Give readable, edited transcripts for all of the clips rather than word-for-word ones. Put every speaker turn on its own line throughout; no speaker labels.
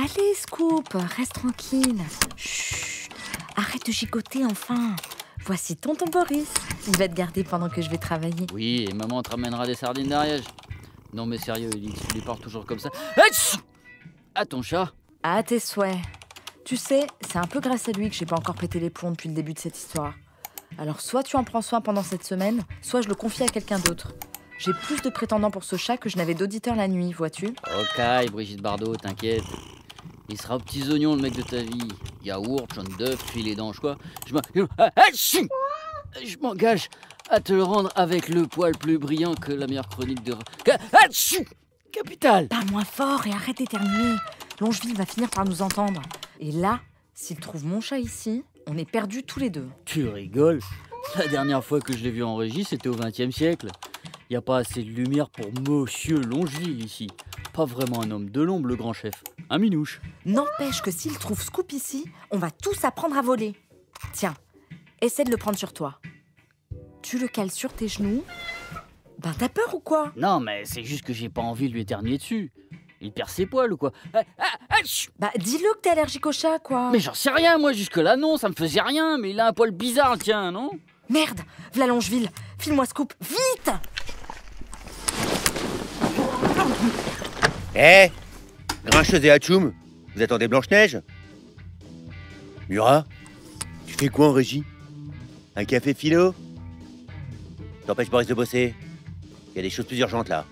Allez, Scoop, reste tranquille. Chut, arrête de gigoter enfin. Voici tonton Boris. Il va te garder pendant que je vais travailler.
Oui, et maman te ramènera des sardines d'Ariège. Non mais sérieux, Ellie, tu lui parles toujours comme ça. À ton chat.
À tes souhaits. Tu sais, c'est un peu grâce à lui que j'ai pas encore pété les plombs depuis le début de cette histoire. Alors soit tu en prends soin pendant cette semaine, soit je le confie à quelqu'un d'autre. J'ai plus de prétendants pour ce chat que je n'avais d'auditeurs la nuit, vois-tu?
Ok, Brigitte Bardot, t'inquiète. Il sera aux petits oignons, le mec de ta vie. Yaourt, jaune d'œuf, filet d'ange, quoi. Je m'engage à te le rendre avec le poil plus brillant que la meilleure chronique de... Capital.
Parle moins fort et arrête d'éternuer. Longeville va finir par nous entendre. Et là, s'il trouve mon chat ici, on est perdus tous les deux.
Tu rigoles? La dernière fois que je l'ai vu en régie, c'était au XXe siècle. Il n'y a pas assez de lumière pour Monsieur Longeville ici. Pas vraiment un homme de l'ombre, le grand chef. Un minouche.
N'empêche que s'il trouve Scoop ici, on va tous apprendre à voler. Tiens, essaie de le prendre sur toi. Tu le cales sur tes genoux. Ben t'as peur ou quoi?
Non, mais c'est juste que j'ai pas envie de lui éternuer dessus. Il perd ses poils ou quoi?
Bah dis-le que t'es allergique au chat, quoi.
Mais j'en sais rien, moi, jusque-là, non, ça me faisait rien. Mais il a un poil bizarre, tiens, non?
Merde, v'là Longeville. File-moi Scoop, vite!
Hé Grincheuse et Hatchoum, vous attendez Blanche-Neige? Murat, tu fais quoi en régie? Un café philo? T'empêches Boris de bosser? Il y a des choses plus urgentes là.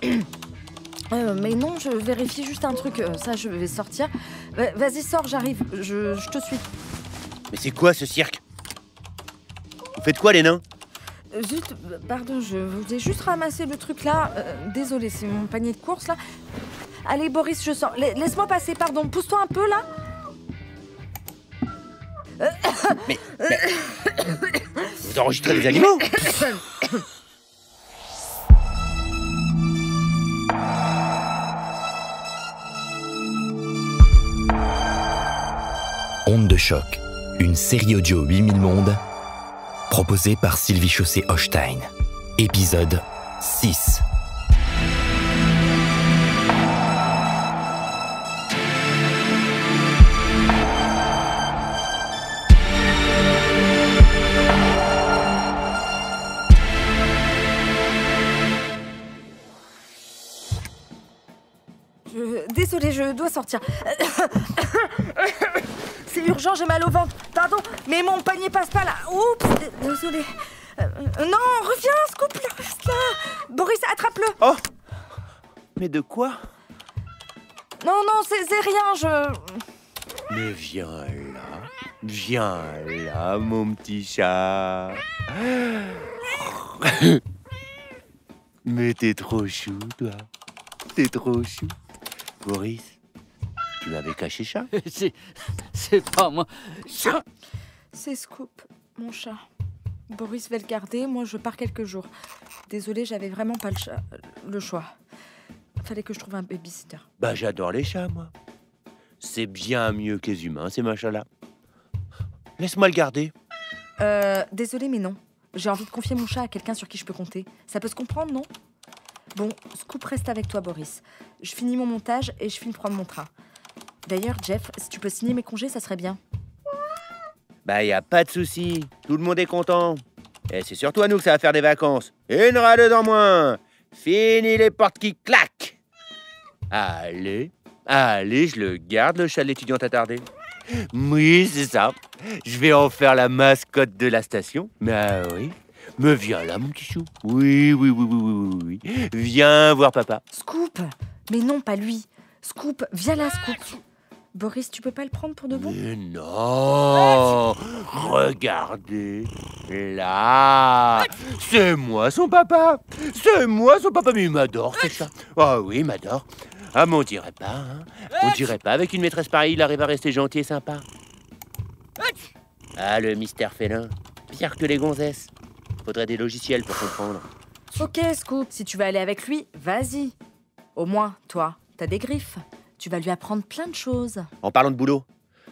Mais non, je vérifie juste un truc. Ça, je vais sortir. Vas-y, sors, j'arrive. Je te suis.
Mais c'est quoi ce cirque? Vous faites quoi les nains?
Zut, pardon, je voulais juste ramasser le truc là. Désolée, c'est mon panier de courses là. Allez, Boris, je sors. Laisse-moi passer, pardon. Pousse-toi un peu là.
Mais... Vous enregistrez des animaux?
Onde de choc, une série audio 8000 mondes, proposée par Sylvie Chaussé-Hochstein. Épisode 6.
Désolée, je dois sortir. C'est urgent, j'ai mal au ventre. Pardon, mais mon panier passe pas là. Oups, désolée. Non, reviens, Scoop, là, reste là. Boris, attrape-le.
Oh! Mais de quoi?
Non, c'est rien,
Mais viens là, mon petit chat. Mais t'es trop chou, toi. T'es trop chou. Boris, tu m'avais caché chat?
C'est pas moi.
C'est Scoop, mon chat. Boris va le garder, moi je pars quelques jours. Désolée, j'avais vraiment pas le choix. Fallait que je trouve un babysitter.
Bah j'adore les chats, moi. C'est bien mieux que les humains, ces machins-là. Laisse-moi le garder.
Désolée, mais non. J'ai envie de confier mon chat à quelqu'un sur qui je peux compter. Ça peut se comprendre, non? Bon, Scoop reste avec toi, Boris. Je finis mon montage et je file prendre mon train. D'ailleurs, Jeff, si tu peux signer mes congés, ça serait bien.
Bah y a pas de souci, tout le monde est content. Et c'est surtout à nous que ça va faire des vacances. Une râleuse en moins. Fini les portes qui claquent. Allez, je le garde, le chat de l'étudiante attardée. Oui, c'est ça. Je vais en faire la mascotte de la station. Mais oui. Me viens là, mon petit chou. Oui. Viens voir papa.
Scoop! Mais non, pas lui. Scoop, viens là, Scoop. Boris, tu peux pas le prendre pour de bon?
Mais non! Regardez, là! C'est moi son papa! Mais il m'adore, ce chat! Ah oui, il m'adore! Ah, mais on dirait pas, hein? On dirait pas, avec une maîtresse pareille, il arrive à rester gentil et sympa. Ah, le mystère félin. Pire que les gonzesses. Faudrait des logiciels pour comprendre.
Ok, Scoop, si tu veux aller avec lui, vas-y. Au moins, toi, t'as des griffes. Tu vas lui apprendre plein de choses.
En parlant de boulot,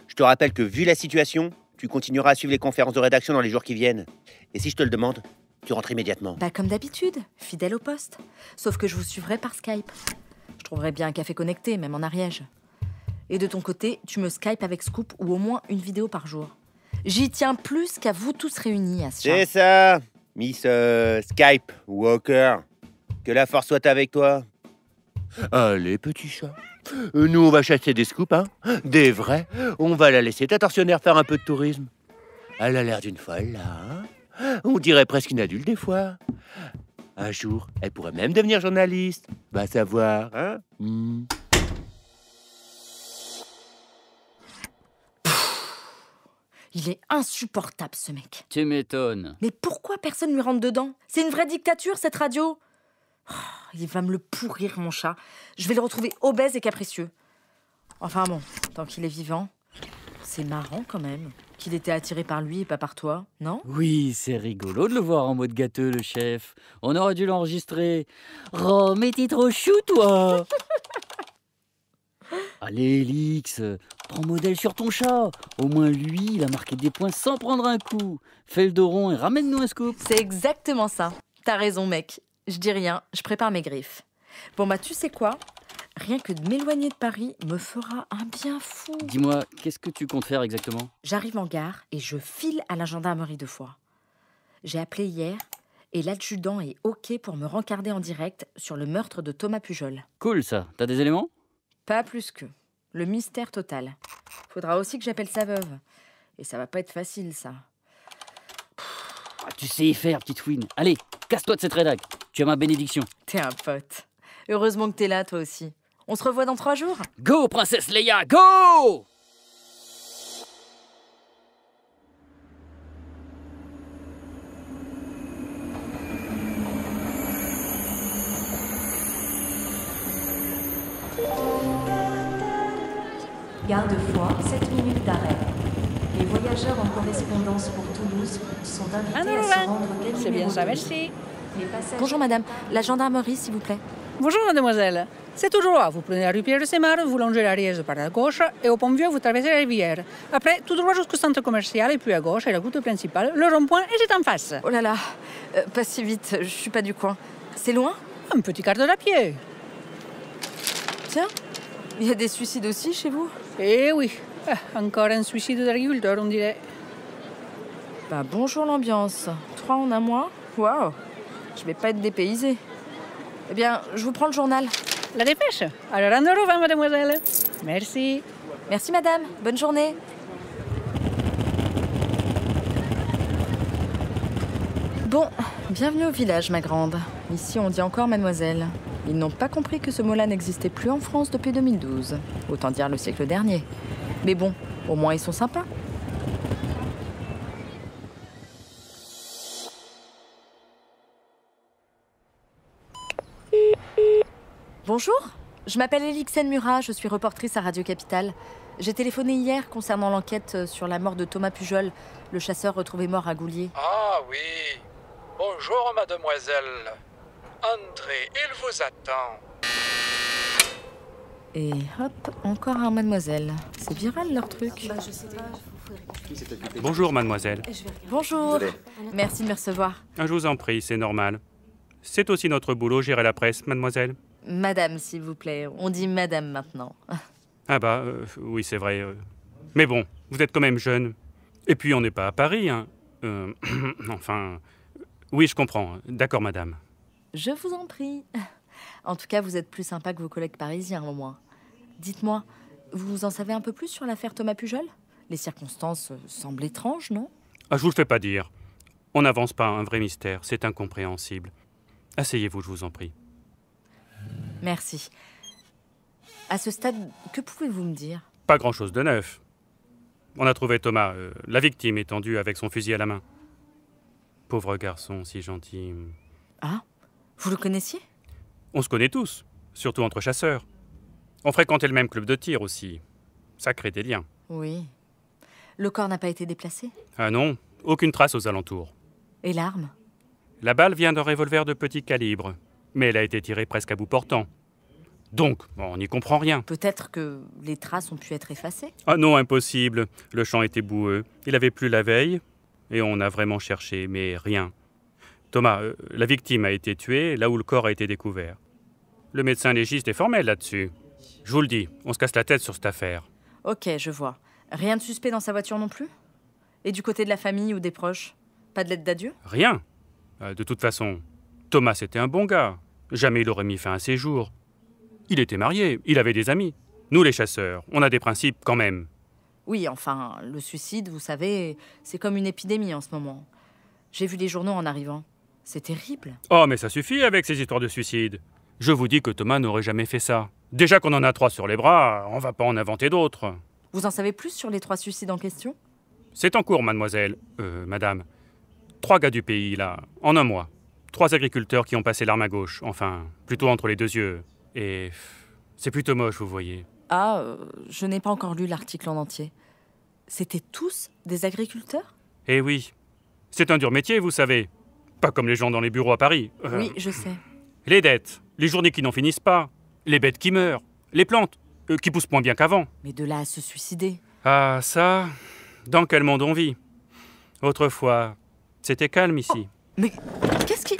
je te rappelle que vu la situation, tu continueras à suivre les conférences de rédaction dans les jours qui viennent. Et si je te le demande, tu rentres immédiatement.
Bah comme d'habitude, fidèle au poste. Sauf que je vous suivrai par Skype. Je trouverai bien un café connecté, même en Ariège. Et de ton côté, tu me Skype avec Scoop ou au moins une vidéo par jour. J'y tiens plus qu'à vous tous réunis à ce
C'est ça, Miss Skype Walker. Que la force soit avec toi. Allez, petit chat. Nous, on va chasser des scoops, hein. Des vrais. On va la laisser ta tortionnaire faire un peu de tourisme. Elle a l'air d'une folle, là. Hein, on dirait presque une adulte, des fois. Un jour, elle pourrait même devenir journaliste. Va savoir, hein.
Il est insupportable, ce mec.
Tu m'étonnes.
Mais pourquoi personne lui rentre dedans? C'est une vraie dictature, cette radio. Oh, il va me le pourrir, mon chat. Je vais le retrouver obèse et capricieux. Enfin bon, tant qu'il est vivant, c'est marrant quand même qu'il était attiré par lui et pas par toi, non?
Oui, c'est rigolo de le voir en mode gâteux, le chef. On aurait dû l'enregistrer. Oh, mais t'es trop chou, toi. Allez, Lix, prends modèle sur ton chat. Au moins, lui, il a marqué des points sans prendre un coup. Fais le dos rond et ramène-nous un scoop.
C'est exactement ça. T'as raison, mec. Je dis rien, je prépare mes griffes. Bon bah, tu sais quoi? Rien que de m'éloigner de Paris me fera un bien fou.
Dis-moi, qu'est-ce que tu comptes faire exactement?
J'arrive en gare et je file à la gendarmerie 2 fois. J'ai appelé hier et l'adjudant est OK pour me rencarder en direct sur le meurtre de Thomas Pujol.
Cool, ça. T'as des éléments?
Pas plus que. Le mystère total. Faudra aussi que j'appelle sa veuve. Et ça va pas être facile, ça.
Ah, tu sais y faire, petite fouine. Allez, casse-toi de cette rédac. Tu as ma bénédiction.
T'es un pote. Heureusement que t'es là, toi aussi. On se revoit dans 3 jours?
Go, princesse Leia, go!
Gare de Foix, 7 minutes d'arrêt. Les voyageurs en correspondance pour Toulouse sont invités à se rendre au quai
C'est bien
numéro
ça,
2.
merci.
Les passagers-
Bonjour, madame. La gendarmerie, s'il vous plaît.
Bonjour, mademoiselle. C'est toujours là. Vous prenez la rue Pierre-de-Sémar, vous longez la Riège par la gauche et au Pont-Vieux, vous traversez la rivière. Après, tout droit jusqu'au centre commercial et puis à gauche, est la route principale, le rond-point et c'est en face.
Oh là là. Pas si vite, je suis pas du coin. C'est loin?
Un petit quart d'heure à pied.
Tiens, il y a des suicides aussi chez vous?
Eh oui, encore un suicide d'agriculteur, on dirait.
Bah bonjour l'ambiance. 3 en un mois? Waouh. Je vais pas être dépaysée. Eh bien, je vous prends le journal.
La dépêche. Alors, en au revoir, mademoiselle. Merci.
Merci madame. Bonne journée. Bon, bienvenue au village, ma grande. Ici, on dit encore mademoiselle. Ils n'ont pas compris que ce mot-là n'existait plus en France depuis 2012. Autant dire le siècle dernier. Mais bon, au moins ils sont sympas. Bonjour, je m'appelle Elixen Murat, je suis reportrice à Radio Capitale. J'ai téléphoné hier concernant l'enquête sur la mort de Thomas Pujol, le chasseur retrouvé mort à Goulier.
Ah oui. Bonjour, mademoiselle. Entrez, il vous attend.
Et hop, encore un mademoiselle. C'est viral leur truc.
Bonjour, mademoiselle.
Bonjour, merci de me recevoir.
Je vous en prie, c'est normal. C'est aussi notre boulot, gérer la presse, mademoiselle.
Madame, s'il vous plaît, on dit madame maintenant.
Ah bah, oui, c'est vrai. Mais bon, vous êtes quand même jeune. Et puis, on n'est pas à Paris, hein. Enfin... Oui, je comprends. D'accord, madame.
Je vous en prie. En tout cas, vous êtes plus sympa que vos collègues parisiens, au moins. Dites-moi, vous en savez un peu plus sur l'affaire Thomas Pujol? Les circonstances semblent étranges, non?
Ah, je vous le fais pas dire. On n'avance pas, un vrai mystère. C'est incompréhensible. Asseyez-vous, je vous en prie.
Merci. À ce stade, que pouvez-vous me dire?
Pas grand-chose de neuf. On a trouvé Thomas, la victime, étendue avec son fusil à la main. Pauvre garçon, si gentil.
Ah, vous le connaissiez?
On se connaît tous, surtout entre chasseurs. On fréquentait le même club de tir aussi. Ça crée des liens.
Oui. Le corps n'a pas été déplacé?
Ah non, aucune trace aux alentours.
Et l'arme?
La balle vient d'un revolver de petit calibre, mais elle a été tirée presque à bout portant. Donc, on n'y comprend rien.
Peut-être que les traces ont pu être effacées?
Ah non, impossible. Le champ était boueux. Il avait plu la veille, et on a vraiment cherché, mais rien. Thomas, la victime a été tuée là où le corps a été découvert. Le médecin légiste est formel là-dessus. Je vous le dis, on se casse la tête sur cette affaire.
Ok, je vois. Rien de suspect dans sa voiture non plus? Et du côté de la famille ou des proches? Pas de lettre d'adieu?
Rien. De toute façon, Thomas était un bon gars. Jamais il aurait mis fin à ses jours. Il était marié, il avait des amis. Nous, les chasseurs, on a des principes quand même.
Oui, enfin, le suicide, vous savez, c'est comme une épidémie en ce moment. J'ai vu les journaux en arrivant. C'est terrible.
Oh, mais ça suffit avec ces histoires de suicide. Je vous dis que Thomas n'aurait jamais fait ça. Déjà qu'on en a 3 sur les bras, on va pas en inventer d'autres.
Vous en savez plus sur les 3 suicides en question?
C'est en cours, mademoiselle. Madame. 3 gars du pays, là, en un mois. 3 agriculteurs qui ont passé l'arme à gauche. Enfin, plutôt entre les 2 yeux. Et c'est plutôt moche, vous voyez.
Ah, je n'ai pas encore lu l'article en entier. C'était tous des agriculteurs?
Eh oui. C'est un dur métier, vous savez. Pas comme les gens dans les bureaux à Paris.
Oui, je sais.
Les dettes, les journées qui n'en finissent pas, les bêtes qui meurent, les plantes qui poussent moins bien qu'avant.
Mais de là à se suicider.
Ah, ça, dans quel monde on vit? Autrefois, c'était calme ici.
Mais qu'est-ce qui...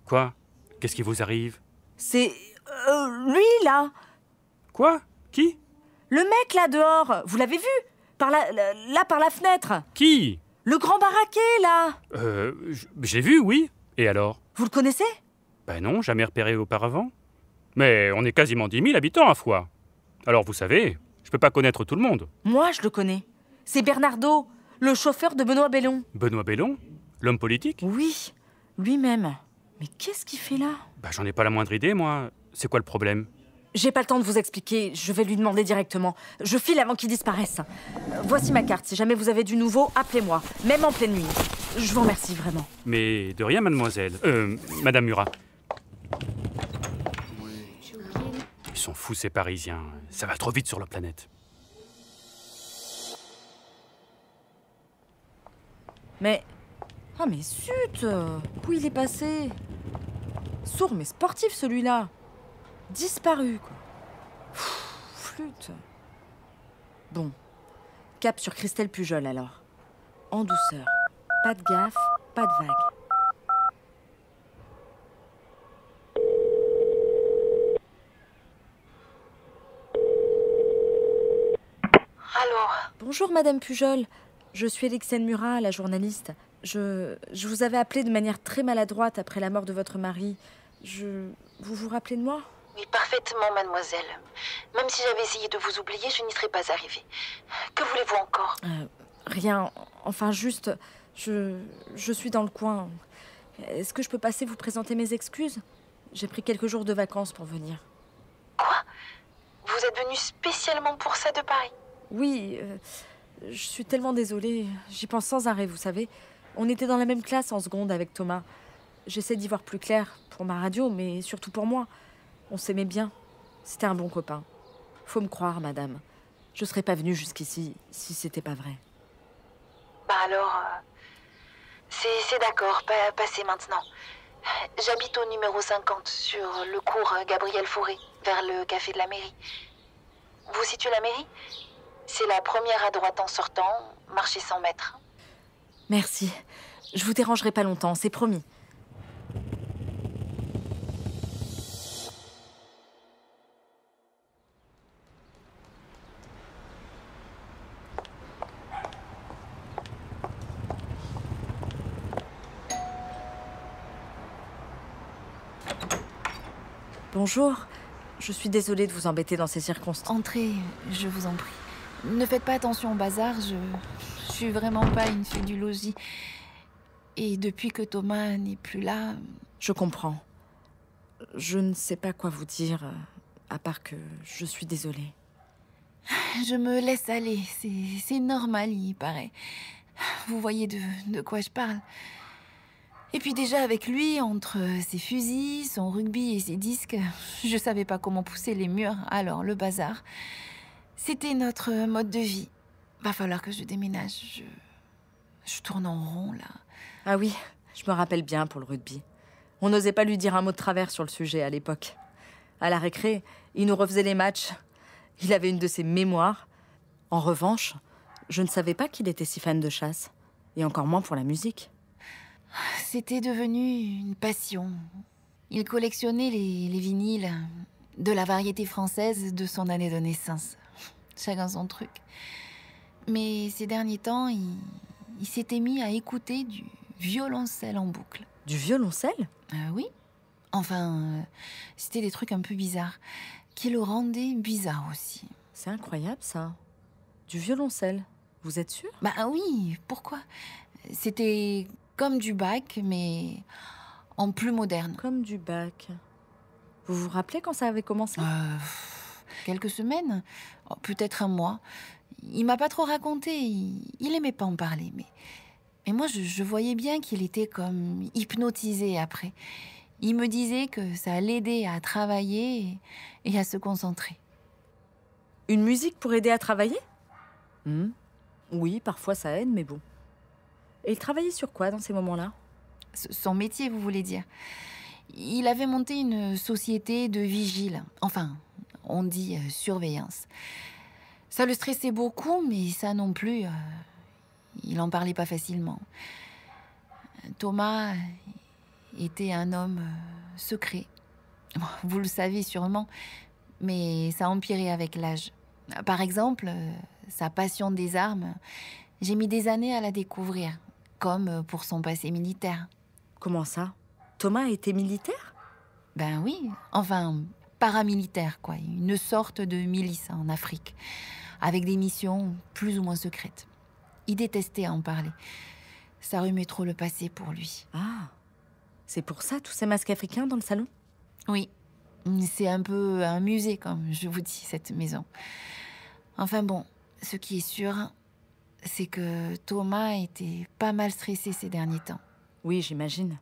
Quoi? Qu'est-ce qui vous arrive?
C'est... lui, là.
Quoi? Qui?
Le mec, là, dehors. Vous l'avez vu? Par là, par la fenêtre.
Qui?
Le grand baraquet, là.
J'ai vu, oui. Et alors?
Vous le connaissez?
Ben non, jamais repéré auparavant. Mais on est quasiment 10 000 habitants à Foix. Alors vous savez, je peux pas connaître tout le monde.
Moi, je le connais. C'est Bernardo, le chauffeur de Benoît Bellon.
Benoît Bellon? L'homme politique?
Oui, lui-même. Mais qu'est-ce qu'il fait là?
Bah j'en ai pas la moindre idée, moi. C'est quoi le problème?
J'ai pas le temps de vous expliquer, je vais lui demander directement. Je file avant qu'il disparaisse. Voici ma carte, si jamais vous avez du nouveau, appelez-moi. Même en pleine nuit. Je vous remercie vraiment.
Mais de rien, mademoiselle. Madame Murat. Ils sont fous, ces Parisiens. Ça va trop vite sur la planète.
Mais... Ah mais zut! Où il est passé? Sourd mais sportif celui-là. Disparu, quoi. Flûte. Bon. Cap sur Christelle Pujol, alors. En douceur. Pas de gaffe, pas de vague.
Allô?
Bonjour, Madame Pujol. Je suis Alexène Murat, la journaliste. Je vous avais appelé de manière très maladroite après la mort de votre mari. Vous vous rappelez de moi?
Oui, parfaitement, mademoiselle. Même si j'avais essayé de vous oublier, je n'y serais pas arrivée. Que voulez-vous encore?
Rien. Enfin, juste... Je suis dans le coin. Est-ce que je peux passer vous présenter mes excuses? J'ai pris quelques jours de vacances pour venir.
Quoi? Vous êtes venu spécialement pour ça de Paris?
Oui, je suis tellement désolée. J'y pense sans arrêt, vous savez. On était dans la même classe en seconde avec Thomas. J'essaie d'y voir plus clair pour ma radio, mais surtout pour moi. On s'aimait bien. C'était un bon copain. Faut me croire, madame. Je serais pas venue jusqu'ici si c'était pas vrai.
Bah alors... C'est d'accord, passez maintenant. J'habite au numéro 50, sur le cours Gabriel Fauré, vers le café de la mairie. Vous situez la mairie? C'est la première à droite en sortant, marchez 100 mètres.
Merci. Je vous dérangerai pas longtemps, c'est promis. Bonjour. Je suis désolée de vous embêter dans ces circonstances.
Entrez, je vous en prie. Ne faites pas attention au bazar, je suis vraiment pas une fille du logis. Et depuis que Thomas n'est plus là...
Je comprends. Je ne sais pas quoi vous dire, à part que je suis désolée.
Je me laisse aller, c'est normal, il paraît. Vous voyez de quoi je parle. Et puis déjà avec lui, entre ses fusils, son rugby et ses disques, je savais pas comment pousser les murs, alors le bazar. C'était notre mode de vie. Va falloir que je déménage, je tourne en rond là.
Ah oui, je me rappelle bien pour le rugby. On n'osait pas lui dire un mot de travers sur le sujet à l'époque. À la récré, il nous refaisait les matchs. Il avait une de ses mémoires. En revanche, je ne savais pas qu'il était si fan de chasse. Et encore moins pour la musique.
C'était devenu une passion. Il collectionnait les vinyles. de la variété française de son année de naissance. Chacun son truc. Mais ces derniers temps, il s'était mis à écouter du violoncelle en boucle.
Du violoncelle?
Oui. Enfin, c'était des trucs un peu bizarres, qui le rendaient bizarre aussi.
C'est incroyable, ça. Du violoncelle. Vous êtes sûr?
Bah oui, pourquoi? C'était comme du Bach, mais en plus moderne.
Comme du Bach. Vous vous rappelez quand ça avait commencé?
Quelques semaines, peut-être un mois. Il m'a pas trop raconté, il aimait pas en parler, mais moi je voyais bien qu'il était comme hypnotisé après. Il me disait que ça l'aidait à travailler et à se concentrer.
Une musique pour aider à travailler? Oui, parfois ça aide, mais bon. Et il travaillait sur quoi dans ces moments-là?
Son métier, vous voulez dire? Il avait monté une société de vigile. Enfin, on dit surveillance. Ça le stressait beaucoup, mais ça non plus, il en parlait pas facilement. Thomas était un homme secret. Vous le savez sûrement, mais ça a empiré avec l'âge. Par exemple, sa passion des armes, j'ai mis des années à la découvrir, comme pour son passé militaire.
Comment ça? Thomas était militaire?
Ben oui, enfin, paramilitaire, quoi. Une sorte de milice en Afrique, avec des missions plus ou moins secrètes. Il détestait en parler. Ça remuait trop le passé pour lui.
Ah, c'est pour ça tous ces masques africains dans le salon?
Oui, c'est un peu un musée, comme je vous dis, cette maison. Enfin bon, ce qui est sûr, c'est que Thomas était pas mal stressé ces derniers temps.
Oui, j'imagine.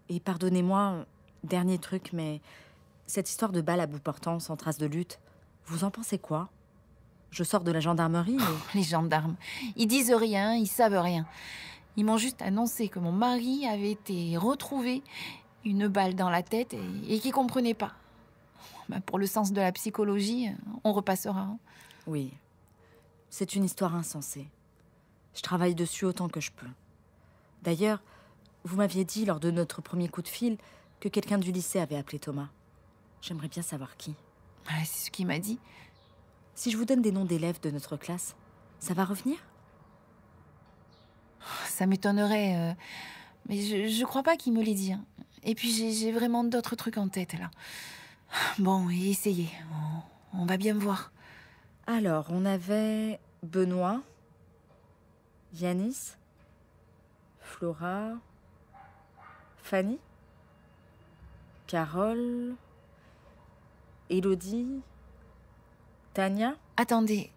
Et pardonnez-moi, dernier truc, mais cette histoire de balle à bout portant sans trace de lutte, vous en pensez quoi? Je sors de la gendarmerie et...
Les gendarmes, ils disent rien, ils savent rien. Ils m'ont juste annoncé que mon mari avait été retrouvé, une balle dans la tête, et qu'il comprenait pas. Ben, pour le sens de la psychologie, on repassera.
Oui, c'est une histoire insensée. Je travaille dessus autant que je peux. D'ailleurs, vous m'aviez dit lors de notre premier coup de fil que quelqu'un du lycée avait appelé Thomas. J'aimerais bien savoir qui.
C'est ce qu'il m'a dit.
Si je vous donne des noms d'élèves de notre classe, ça va revenir?
Ça m'étonnerait, mais je crois pas qu'il me l'ait dit. Et puis j'ai vraiment d'autres trucs en tête, là. Bon, essayez. On va bien voir.
Alors, on avait Benoît, Yanis, Flora, Fanny, Carole, Élodie, Tania.
Attendez.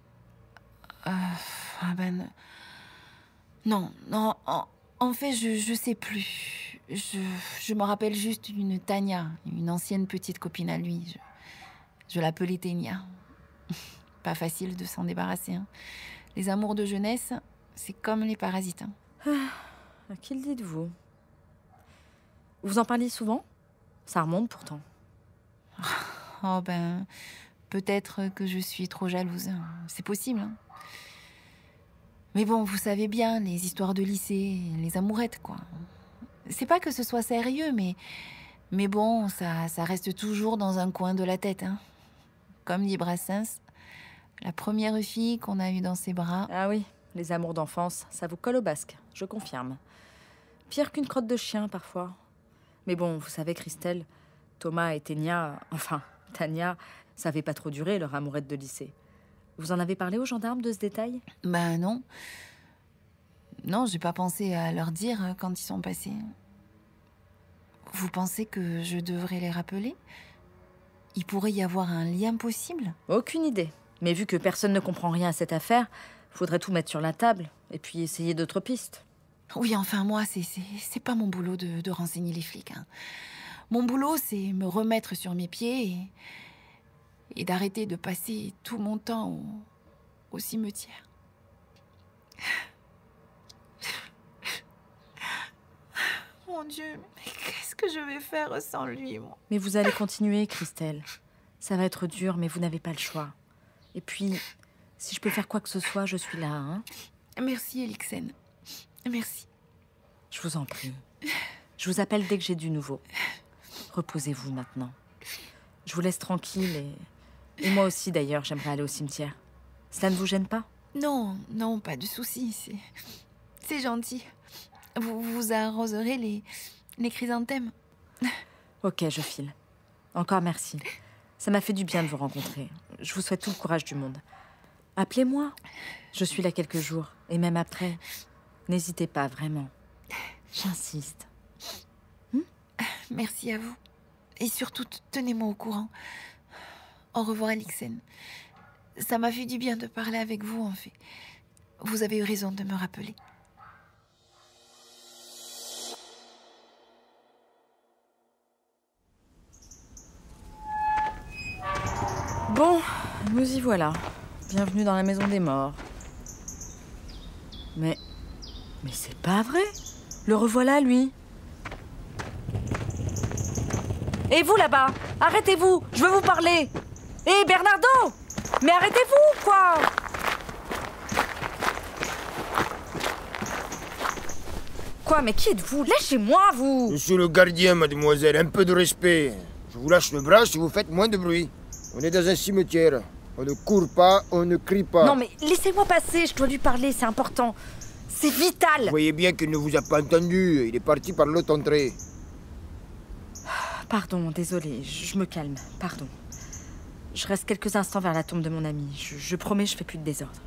Non, en fait, je sais plus. Je me rappelle juste une Tania, une ancienne petite copine à lui. Je l'appelais Ténia. Pas facile de s'en débarrasser. Hein. Les amours de jeunesse, c'est comme les parasites. Hein.
À qui le dites-vous? Vous en parliez souvent? Ça remonte pourtant.
Oh ben, peut-être que je suis trop jalouse. C'est possible. Hein. Mais bon, vous savez bien, les histoires de lycée, les amourettes, quoi. C'est pas que ce soit sérieux, mais bon, ça reste toujours dans un coin de la tête. Hein. Comme dit Brassens, la première fille qu'on a eue dans ses bras...
Ah oui, les amours d'enfance, ça vous colle au basque, je confirme. Pire qu'une crotte de chien, parfois. Mais bon, vous savez, Christelle, Thomas et Tania, ça avait pas trop duré, leur amourette de lycée. Vous en avez parlé aux gendarmes de ce détail?
Ben non. Non, j'ai pas pensé à leur dire quand ils sont passés. Vous pensez que je devrais les rappeler? Il pourrait y avoir un lien possible?
Aucune idée. Mais vu que personne ne comprend rien à cette affaire, faudrait tout mettre sur la table et puis essayer d'autres pistes.
Oui, enfin moi, c'est pas mon boulot de renseigner les flics. Hein. Mon boulot, c'est me remettre sur mes pieds et d'arrêter de passer tout mon temps au cimetière. Mon Dieu, mais qu'est-ce que je vais faire sans lui, moi?
Mais vous allez continuer, Christelle. Ça va être dur, mais vous n'avez pas le choix. Et puis, si je peux faire quoi que ce soit, je suis là, hein?
Merci, Elixen. Merci.
Je vous en prie. Je vous appelle dès que j'ai du nouveau. Reposez-vous maintenant. Je vous laisse tranquille et moi aussi d'ailleurs, j'aimerais aller au cimetière. Cela ne vous gêne pas?
Non, non, pas de souci, c'est gentil. Vous arroserez les chrysanthèmes.
Ok, je file. Encore merci. Ça m'a fait du bien de vous rencontrer. Je vous souhaite tout le courage du monde. Appelez-moi. Je suis là quelques jours. Et même après. N'hésitez pas, vraiment. J'insiste.
Merci à vous. Et surtout, tenez-moi au courant. Au revoir, Alixen. Ça m'a fait du bien de parler avec vous, en fait. Vous avez eu raison de me rappeler.
Bon, nous y voilà. Bienvenue dans la maison des morts. Mais c'est pas vrai. Le revoilà, lui. Et vous, là-bas, arrêtez-vous, je veux vous parler. Hé, Bernardo! Mais arrêtez-vous, quoi! Quoi, mais qui êtes-vous? Lâchez-moi, vous!
Je suis le gardien, mademoiselle, un peu de respect. Je vous lâche le bras si vous faites moins de bruit. On est dans un cimetière. On ne court pas, on ne crie pas.
Non, mais laissez-moi passer, je dois lui parler, c'est important. C'est vital!
Vous voyez bien qu'il ne vous a pas entendu. Il est parti par l'autre entrée.
Pardon, désolé, je me calme, pardon. Je reste quelques instants vers la tombe de mon ami. Je promets, je fais plus de désordre.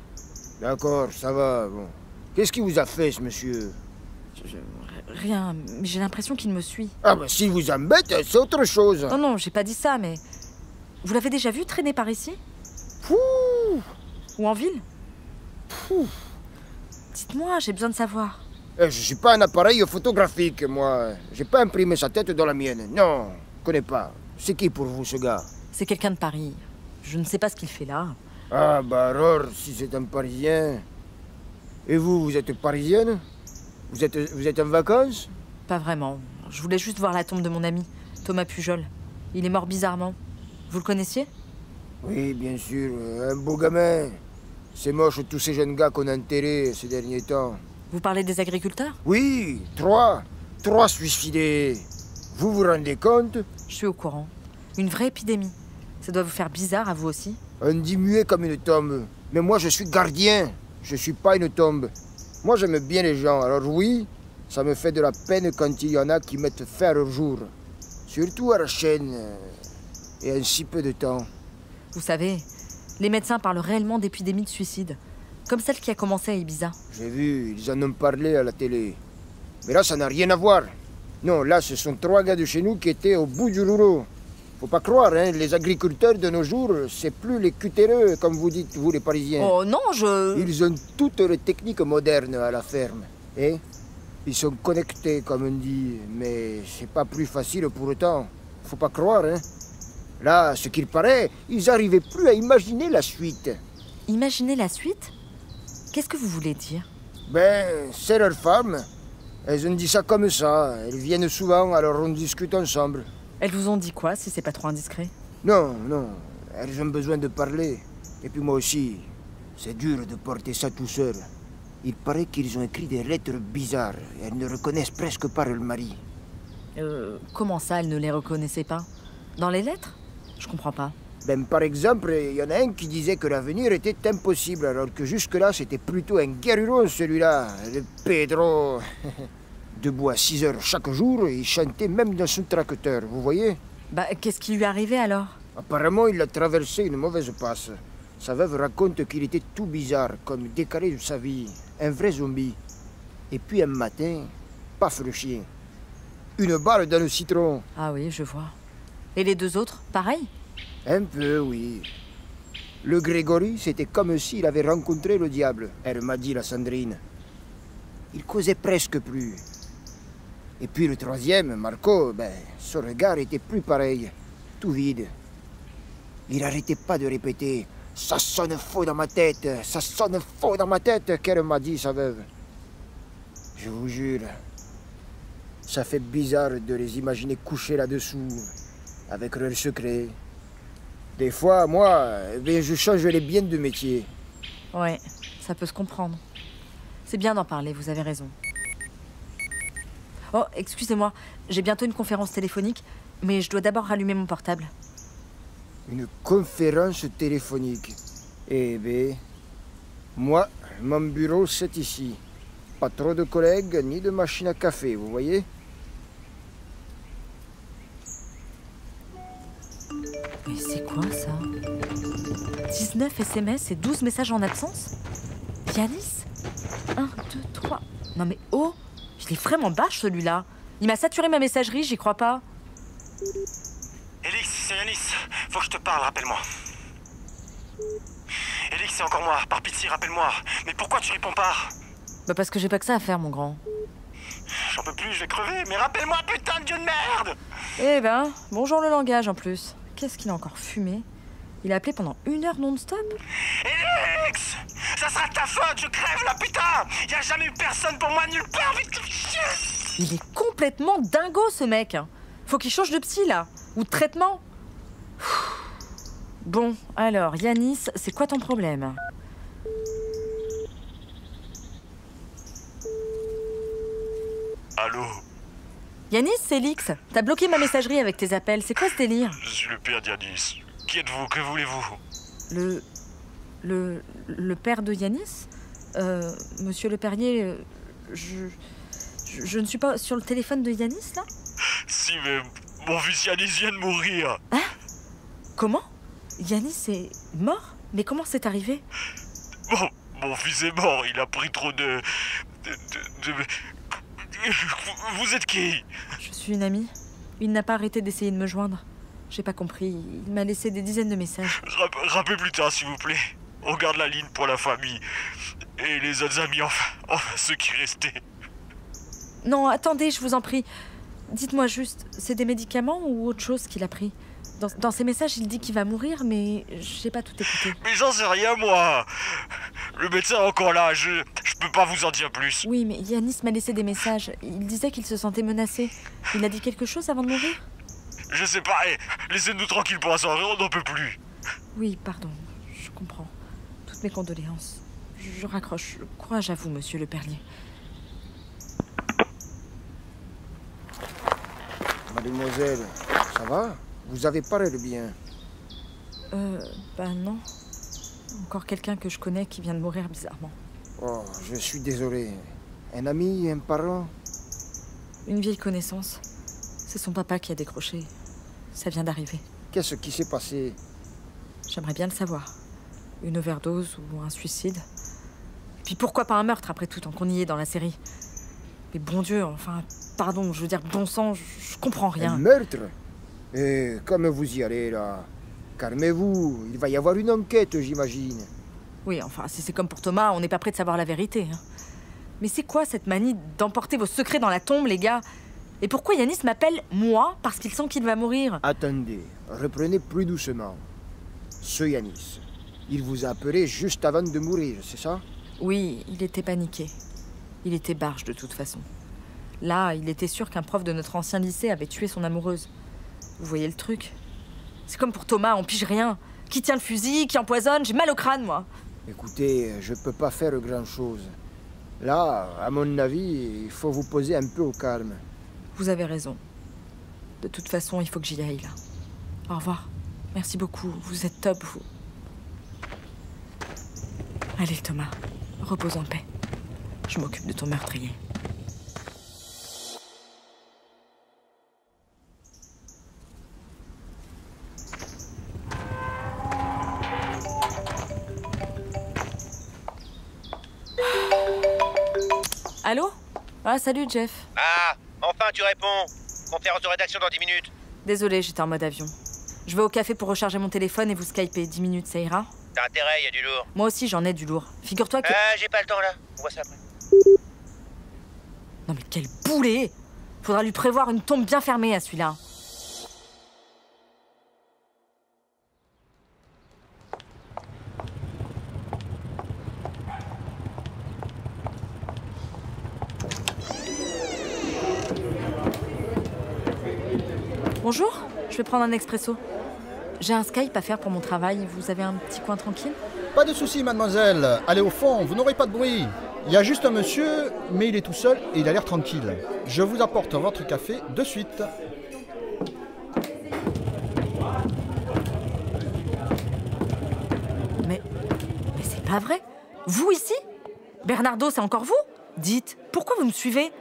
D'accord, ça va, bon. Qu'est-ce qui vous a fait, ce monsieur?
Rien, mais j'ai l'impression qu'il me suit.
Ah bah s'il vous embête, c'est autre chose.
Non, non, j'ai pas dit ça, mais... Vous l'avez déjà vu traîner par ici?
Pouh!
Ou en ville?
Pouh!
Dites-moi, j'ai besoin de savoir.
Je suis pas un appareil photographique, moi. J'ai pas imprimé sa tête dans la mienne. Non, je connais pas. C'est qui pour vous, ce gars?
C'est quelqu'un de Paris. Je ne sais pas ce qu'il fait là.
Ah bah alors, si c'est un Parisien... Et vous, vous êtes parisienne? Vous êtes en vacances?
Pas vraiment. Je voulais juste voir la tombe de mon ami, Thomas Pujol. Il est mort bizarrement. Vous le connaissiez?
Oui, bien sûr. Un beau gamin. C'est moche tous ces jeunes gars qu'on a enterrés ces derniers temps.
Vous parlez des agriculteurs?
Oui, 3 suicidés. Vous vous rendez compte?
Je suis au courant. Une vraie épidémie. Ça doit vous faire bizarre à vous aussi?
On dit muet comme une tombe. Mais moi, je suis gardien. Je suis pas une tombe. Moi, j'aime bien les gens. Alors oui, ça me fait de la peine quand il y en a qui mettent fin à leur jour. Surtout à la chaîne. Et en si peu de temps.
Vous savez, les médecins parlent réellement d'épidémies de suicide. Comme celle qui a commencé à Ibiza.
J'ai vu, ils en ont parlé à la télé. Mais là, ça n'a rien à voir. Non, là, ce sont 3 gars de chez nous qui étaient au bout du rouleau. Faut pas croire, hein, les agriculteurs de nos jours, c'est plus les cutéreux, comme vous dites, vous les Parisiens.
Oh non,
Ils ont toutes les techniques modernes à la ferme. Et ils sont connectés, comme on dit. Mais c'est pas plus facile pour autant. Faut pas croire, hein. Là, ce qu'il paraît, ils n'arrivaient plus à imaginer la suite.
Imaginer la suite? Qu'est-ce que vous voulez dire?
Ben, c'est leur femme. Elles ont dit ça comme ça. Elles viennent souvent, alors on discute ensemble.
Elles vous ont dit quoi, si c'est pas trop indiscret?
Non, non. Elles ont besoin de parler. Et puis moi aussi. C'est dur de porter ça tout seul. Il paraît qu'ils ont écrit des lettres bizarres. Et elles ne reconnaissent presque pas leur mari.
Comment ça, elles ne les reconnaissaient pas? Dans les lettres? Je comprends pas.
Ben, par exemple, il y en a un qui disait que l'avenir était impossible, alors que jusque-là, c'était plutôt un guerrier, celui-là, le Pedro. Debout à 6 heures chaque jour, il chantait même dans son tracteur, vous voyez?
Bah, qu'est-ce qui lui arrivait alors?
Apparemment, il a traversé une mauvaise passe. Sa veuve raconte qu'il était tout bizarre, comme décalé de sa vie, un vrai zombie. Et puis un matin, paf le chien. Une balle dans le citron.
Ah oui, je vois. Et les 2 autres, pareil?
Un peu, oui. Le Grégory, c'était comme s'il avait rencontré le diable, elle m'a dit la Sandrine. Il causait presque plus. Et puis le 3e, Marco, ben, son regard était plus pareil, tout vide. Il n'arrêtait pas de répéter « Ça sonne faux dans ma tête, ça sonne faux dans ma tête », qu'elle m'a dit, sa veuve. Je vous jure, ça fait bizarre de les imaginer couchés là-dessous, avec leurs secrets. Des fois, moi, ben, je change les biens de métier.
Ouais, ça peut se comprendre. C'est bien d'en parler, vous avez raison. Oh, excusez-moi, j'ai bientôt une conférence téléphonique, mais je dois d'abord rallumer mon portable.
Une conférence téléphonique. Eh bien, moi, mon bureau, c'est ici. Pas trop de collègues, ni de machine à café, vous voyez?
Mais c'est quoi ça? 19 SMS et 12 messages en absence? Yanis? 1, 2, 3... Non mais oh! Il est vraiment barge celui-là. Il m'a saturé ma messagerie, j'y crois pas.
Elix, c'est Yanis. Faut que je te parle, rappelle-moi. Elix, c'est encore moi. Par pitié, rappelle-moi. Mais pourquoi tu réponds pas?
Bah parce que j'ai pas que ça à faire, mon grand.
J'en peux plus, je vais crever. Mais rappelle-moi, putain de dieu de merde!
Eh ben, bonjour le langage en plus. Qu'est-ce qu'il a encore fumé? Il a appelé pendant 1 heure non-stop?
Elix! Ça sera ta faute, je crève là, putain! Y a jamais eu personne pour moi nulle part, vite!
Il est complètement dingo ce mec. Faut qu'il change de psy là. Ou de traitement. Bon, alors, Yanis, c'est quoi ton problème?
Allô?
Yanis, c'est Elix. T'as bloqué ma messagerie avec tes appels. C'est quoi ce délire?
Je suis le père d'Yanis. Qui êtes-vous? Que voulez-vous?
Le père de Yanis? Monsieur Le Perrier, je ne suis pas sur le téléphone de Yanis, là?
Si, mais mon fils Yanis vient de mourir.
Hein? Comment? Yanis est mort? Mais comment c'est arrivé?
Mon fils est mort, il a pris trop de... Vous êtes qui?
Je suis une amie. Il n'a pas arrêté d'essayer de me joindre. J'ai pas compris, il m'a laissé des dizaines de messages.
Rappelez plus tard, s'il vous plaît. On garde la ligne pour la famille. Et les autres amis, enfin ceux qui restaient.
Non, attendez, je vous en prie. Dites-moi juste, c'est des médicaments ou autre chose qu'il a pris? Dans ses messages, il dit qu'il va mourir, mais j'ai pas tout écouté.
Mais j'en sais rien, moi. Le médecin est encore là, je peux pas vous en dire plus.
Oui, mais Yanis m'a laissé des messages. Il disait qu'il se sentait menacé. Il a dit quelque chose avant de mourir?
Je sais pas, laissez-nous tranquilles pour la soirée, on n'en peut plus.
Oui, pardon, je comprends. Toutes mes condoléances. Je raccroche. Courage à vous, monsieur Le Perrier.
Mademoiselle, ça va? Vous avez parlé bien.
Ben non. Encore quelqu'un que je connais qui vient de mourir bizarrement.
Oh, je suis désolé. Un ami, un parent?
Une vieille connaissance. C'est son papa qui a décroché. Ça vient d'arriver.
Qu'est-ce qui s'est passé?
J'aimerais bien le savoir. Une overdose ou un suicide. Et puis pourquoi pas un meurtre après tout, tant qu'on y est dans la série. Mais bon Dieu, enfin, pardon, je veux dire bon sang, je comprends rien.
Un meurtre? Et comme vous y allez là? Calmez-vous, il va y avoir une enquête, j'imagine.
Oui, enfin, si c'est comme pour Thomas, on n'est pas prêt de savoir la vérité. Hein. Mais c'est quoi cette manie d'emporter vos secrets dans la tombe, les gars? Et pourquoi Yanis m'appelle moi parce qu'il sent qu'il va mourir?
Attendez, reprenez plus doucement. Ce Yanis, il vous a appelé juste avant de mourir, c'est ça?
Oui, il était paniqué. Il était barge de toute façon. Là, il était sûr qu'un prof de notre ancien lycée avait tué son amoureuse. Vous voyez le truc? C'est comme pour Thomas, on pige rien. Qui tient le fusil, qui empoisonne, j'ai mal au crâne, moi.
Écoutez, je peux pas faire grand-chose. Là, à mon avis, il faut vous poser un peu au calme.
Vous avez raison. De toute façon, il faut que j'y aille, là. Au revoir. Merci beaucoup, vous êtes top, vous. Allez, Thomas, repose en paix. Je m'occupe de ton meurtrier. Allô? Ah, salut, Jeff.
Ah, enfin tu réponds. Conférence de rédaction dans 10 minutes.
Désolée, j'étais en mode avion. Je vais au café pour recharger mon téléphone et vous skyper. 10 minutes, ça ira?
T'as intérêt, y a du lourd.
Moi aussi, j'en ai du lourd. Figure-toi que...
J'ai pas le temps là. On voit ça après.
Non mais quel boulet! Faudra lui prévoir une tombe bien fermée à celui-là. Bonjour, je vais prendre un expresso. J'ai un Skype à faire pour mon travail. Vous avez un petit coin tranquille?
Pas de soucis, mademoiselle. Allez au fond, vous n'aurez pas de bruit. Il y a juste un monsieur, mais il est tout seul et il a l'air tranquille. Je vous apporte votre café de suite.
pas vrai. Vous ici? Bernardo, c'est encore vous? Dites, pourquoi vous me suivez?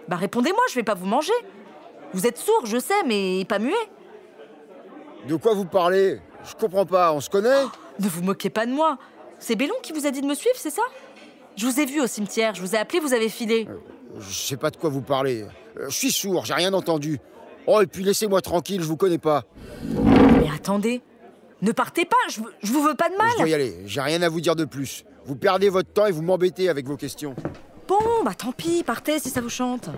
Bah répondez-moi, je vais pas vous manger. Vous êtes sourd, je sais, mais pas muet.
De quoi vous parlez? Je comprends pas, on se connaît?
Ne vous moquez pas de moi. C'est Bellon qui vous a dit de me suivre, c'est ça? Je vous ai vu au cimetière, je vous ai appelé, vous avez filé.
Je sais pas de quoi vous parlez. Je suis sourd, j'ai rien entendu. Oh, et puis laissez-moi tranquille, je vous connais pas.
Mais attendez, ne partez pas, je vous veux pas de mal.
Je dois y aller, j'ai rien à vous dire de plus. Vous perdez votre temps et vous m'embêtez avec vos questions.
Bon, bah tant pis, partez si ça vous chante.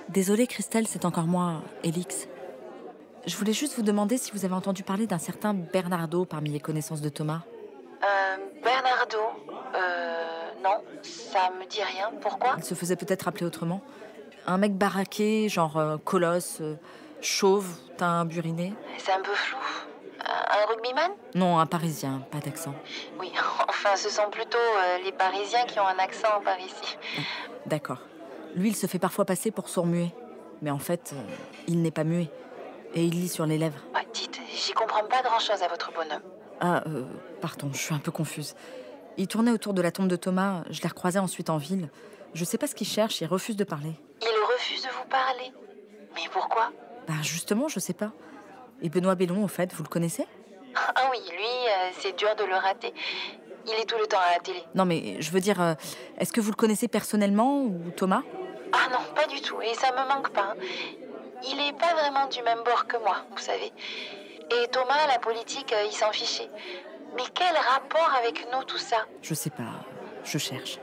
Désolée Christelle, c'est encore moi, Élix. Je voulais juste vous demander si vous avez entendu parler d'un certain Bernardo parmi les connaissances de Thomas.
Bernardo non, ça me dit rien. Pourquoi?
Il se faisait peut-être appeler autrement. Un mec baraqué, genre colosse, chauve, teint buriné.
C'est un peu flou. Un rugbyman?
Non, un Parisien, pas d'accent.
Oui, enfin, ce sont plutôt les Parisiens qui ont un accent par ici.
D'accord. Lui, il se fait parfois passer pour sourd-muet. Mais en fait, il n'est pas muet. Et il lit sur les lèvres.
Ouais, dites, j'y comprends pas grand-chose à votre bonhomme.
Ah, pardon, je suis un peu confuse. Il tournait autour de la tombe de Thomas, je l'ai recroisé ensuite en ville. Je sais pas ce qu'il cherche, il refuse de parler.
Il refuse de vous parler? Mais pourquoi?
Bah justement, je sais pas. Et Benoît Bellon, au fait, vous le connaissez?
Ah oui, lui, c'est dur de le rater. Il est tout le temps à la télé.
Non mais, je veux dire, est-ce que vous le connaissez personnellement, ou Thomas?
Ah non, pas du tout, et ça me manque pas. Il est pas vraiment du même bord que moi, vous savez. Et Thomas, la politique, il s'en fichait. Mais quel rapport avec nous, tout ça?
Je sais pas, je cherche.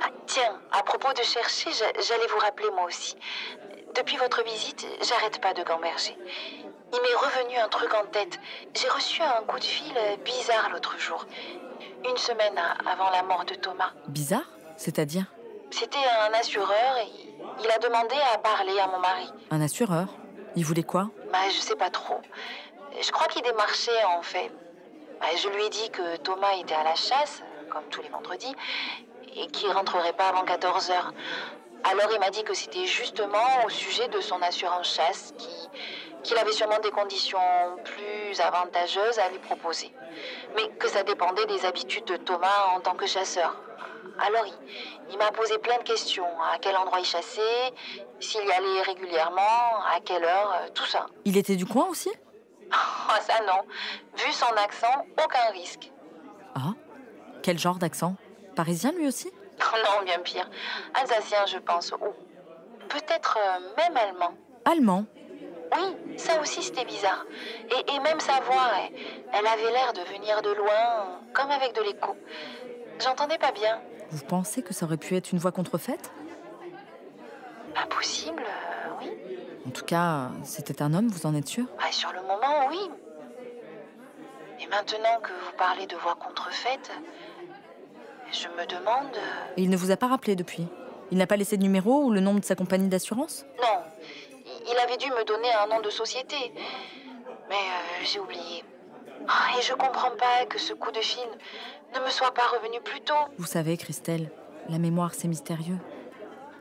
Ah, tiens, à propos de chercher, j'allais vous rappeler moi aussi. Depuis votre visite, j'arrête pas de gamberger. Il m'est revenu un truc en tête. J'ai reçu un coup de fil bizarre l'autre jour. Une semaine avant la mort de Thomas.
Bizarre? C'est-à-dire?
C'était un assureur et il a demandé à parler à mon mari.
Un assureur? Il voulait quoi?
Bah, je sais pas trop. Je crois qu'il démarchait en fait. Bah, je lui ai dit que Thomas était à la chasse, comme tous les vendredis, et qu'il rentrerait pas avant 14h. Alors il m'a dit que c'était justement au sujet de son assurance chasse qu'il avait sûrement des conditions plus avantageuses à lui proposer. Mais que ça dépendait des habitudes de Thomas en tant que chasseur. Alors il m'a posé plein de questions. À quel endroit il chassait, s'il y allait régulièrement, à quelle heure, tout ça.
Il était du coin aussi?
Oh, ça non. Vu son accent, aucun risque.
Ah? Quel genre d'accent? Parisien lui aussi?
Non, bien pire. Alsacien, je pense. Ou peut-être même allemand.
Allemand?
Oui, ça aussi c'était bizarre. Et même sa voix, elle avait l'air de venir de loin, comme avec de l'écho. J'entendais pas bien.
Vous pensez que ça aurait pu être une voix contrefaite?
Pas possible, oui.
En tout cas, c'était un homme, vous en êtes sûr?
Ah, sur le moment, oui. Et maintenant que vous parlez de voix contrefaite, je me demande...
Et il ne vous a pas rappelé depuis? Il n'a pas laissé de numéro ou le nom de sa compagnie d'assurance?
Non. Il avait dû me donner un nom de société. Mais j'ai oublié. Et je comprends pas que ce coup de fil ne me soit pas revenu plus tôt.
Vous savez, Christelle, la mémoire, c'est mystérieux.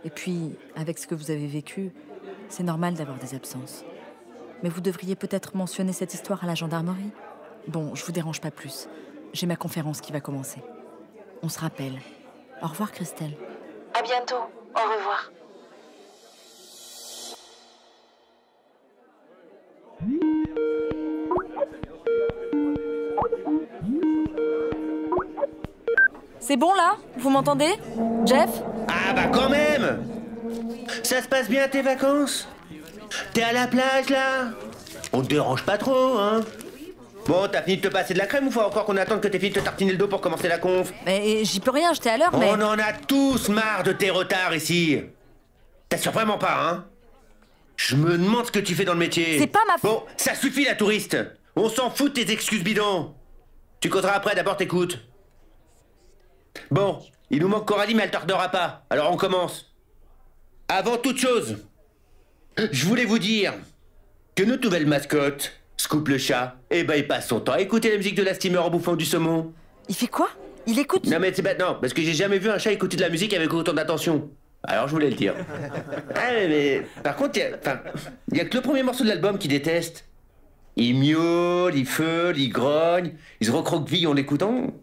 Et puis, avec ce que vous avez vécu, c'est normal d'avoir des absences. Mais vous devriez peut-être mentionner cette histoire à la gendarmerie. Bon, je vous dérange pas plus. J'ai ma conférence qui va commencer. On se rappelle. Au revoir, Christelle.
À bientôt. Au revoir.
C'est bon là? Vous m'entendez? Jeff?
Ah bah quand même! Ça se passe bien tes vacances? T'es à la plage là? On te dérange pas trop, hein? Bon, t'as fini de te passer de la crème ou faut encore qu'on attende que t'aies fini de te tartiner le dos pour commencer la conf?
Mais j'y peux rien, j'étais à l'heure, mais...
On en a tous marre de tes retards ici! T'assures vraiment pas, hein? Je me demande ce que tu fais dans le métier.
C'est pas ma faute.
Bon, ça suffit la touriste! On s'en fout de tes excuses bidons! Tu causeras après, d'abord t'écoutes. Bon, il nous manque Coralie, mais elle tardera pas. Alors on commence. Avant toute chose, je voulais vous dire que notre nouvelle mascotte, Scoop le chat, eh ben il passe son temps à écouter la musique de la steamer en bouffant du saumon.
Il fait quoi? Il écoute?
Non mais c'est maintenant, parce que j'ai jamais vu un chat écouter de la musique avec autant d'attention. Alors je voulais le dire. Ah mais par contre, il y a que le premier morceau de l'album qu'il déteste. Il miaule, il feule, il grogne, il se recroqueville en l'écoutant.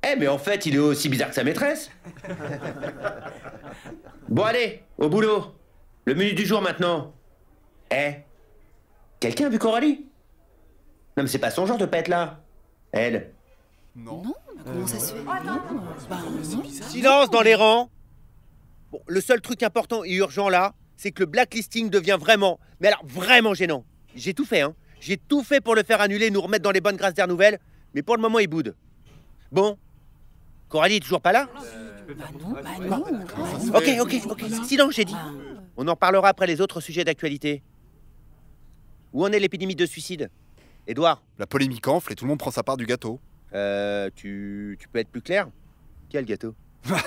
Eh mais en fait, il est aussi bizarre que sa maîtresse. Bon allez, au boulot. Le menu du jour maintenant. Quelqu'un a vu Coralie? Non mais c'est pas son genre de pas être là. Elle.
Non, comment ça se fait? Non.
Silence dans les rangs. Bon, le seul truc important et urgent là, c'est que le blacklisting devient vraiment, mais alors vraiment gênant. J'ai tout fait, hein. J'ai tout fait pour le faire annuler, nous remettre dans les bonnes grâces d'Air Nouvelle, mais pour le moment il boude. Bon, Coralie est toujours pas là?
Non.
Ok. Silence, j'ai dit. On en parlera après les autres sujets d'actualité. Où en est l'épidémie de suicide? Édouard?
La polémique enfle et tout le monde prend sa part du gâteau.
Tu peux être plus clair? Quel gâteau?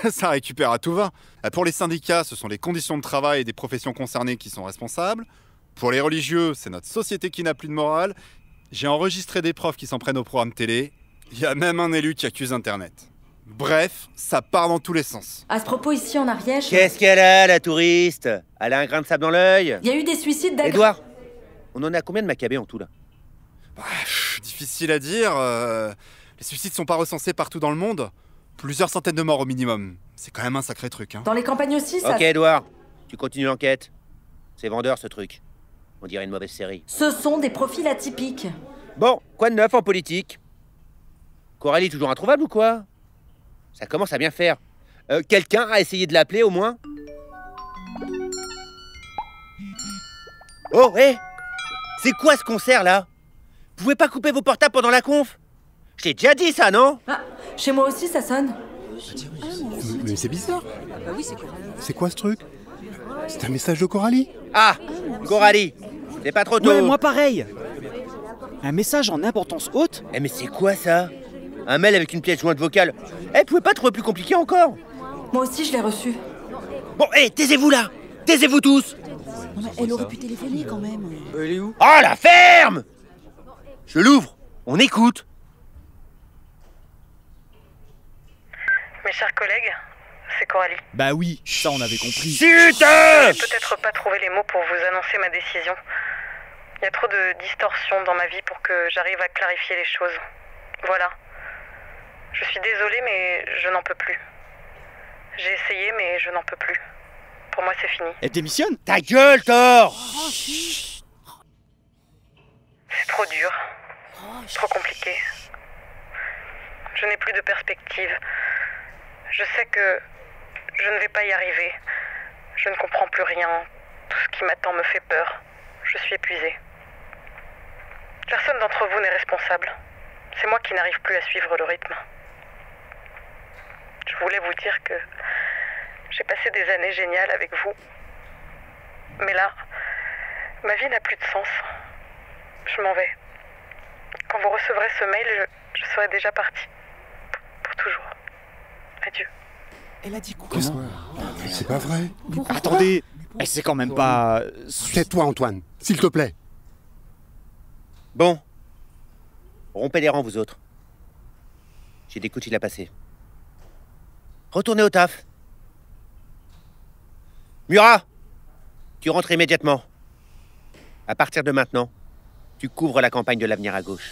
Ça récupère à tout va. Pour les syndicats, ce sont les conditions de travail et des professions concernées qui sont responsables. Pour les religieux, c'est notre société qui n'a plus de morale. J'ai enregistré des profs qui s'en prennent au programme télé. Il y a même un élu qui accuse Internet. Bref, ça part dans tous les sens.
À ce propos, ici en Ariège...
Qu'est-ce qu'elle a, la touriste? Elle a un grain de sable dans l'œil?
Il y a eu des suicides
Édouard, on en a combien de macabées en tout là?
Difficile à dire. Les suicides sont pas recensés partout dans le monde. Plusieurs centaines de morts au minimum. C'est quand même un sacré truc, hein.
Dans les campagnes aussi, ça...
Ok, Édouard, tu continues l'enquête. C'est vendeur, ce truc. On dirait une mauvaise série.
Ce sont des profils atypiques.
Bon, quoi de neuf en politique? Coralie toujours introuvable ou quoi? Ça commence à bien faire. Quelqu'un a essayé de l'appeler au moins? Oh, c'est quoi ce concert là? Vous pouvez pas couper vos portables pendant la conf? Je t'ai déjà dit ça, non?
Ah, chez moi aussi ça sonne.
Mais c'est bizarre. C'est quoi ce truc? C'est un message de Coralie.
Ah, Coralie, c'est pas trop tôt.
Ouais, moi pareil. Un message en importance haute.
Mais c'est quoi ça? Un mail avec une pièce jointe vocale. Pouvez pas trouver plus compliqué encore?
Moi aussi je l'ai reçu.
Bon, taisez-vous là. Taisez-vous tous.
Elle aurait pu téléphoner quand même.
Elle est où? Oh, la ferme! Je l'ouvre. On écoute.
Mes chers collègues, c'est Coralie.
Bah oui, ça on avait compris.
Chut!
Je n'ai peut-être pas trouvé les mots pour vous annoncer ma décision. Il y a trop de distorsions dans ma vie pour que j'arrive à clarifier les choses. Voilà. Je suis désolée, mais je n'en peux plus. J'ai essayé, mais je n'en peux plus. Pour moi, c'est fini.
Elle démissionne?
Ta gueule, Thor!
C'est trop dur. Trop compliqué. Je n'ai plus de perspective. Je sais que je ne vais pas y arriver. Je ne comprends plus rien. Tout ce qui m'attend me fait peur. Je suis épuisée. Personne d'entre vous n'est responsable. C'est moi qui n'arrive plus à suivre le rythme. Je voulais vous dire que j'ai passé des années géniales avec vous. Mais là, ma vie n'a plus de sens. Je m'en vais. Quand vous recevrez ce mail, je serai déjà partie. Pour toujours. Adieu.
Elle a dit quoi?
C'est pas vrai.
Attendez, c'est quand même pas...
Tais-toi, Antoine, s'il te plaît.
Bon. Rompez les rangs, vous autres. J'ai des coups de fil à passer. Retournez au taf. Murat, tu rentres immédiatement. À partir de maintenant, tu couvres la campagne de l'avenir à gauche.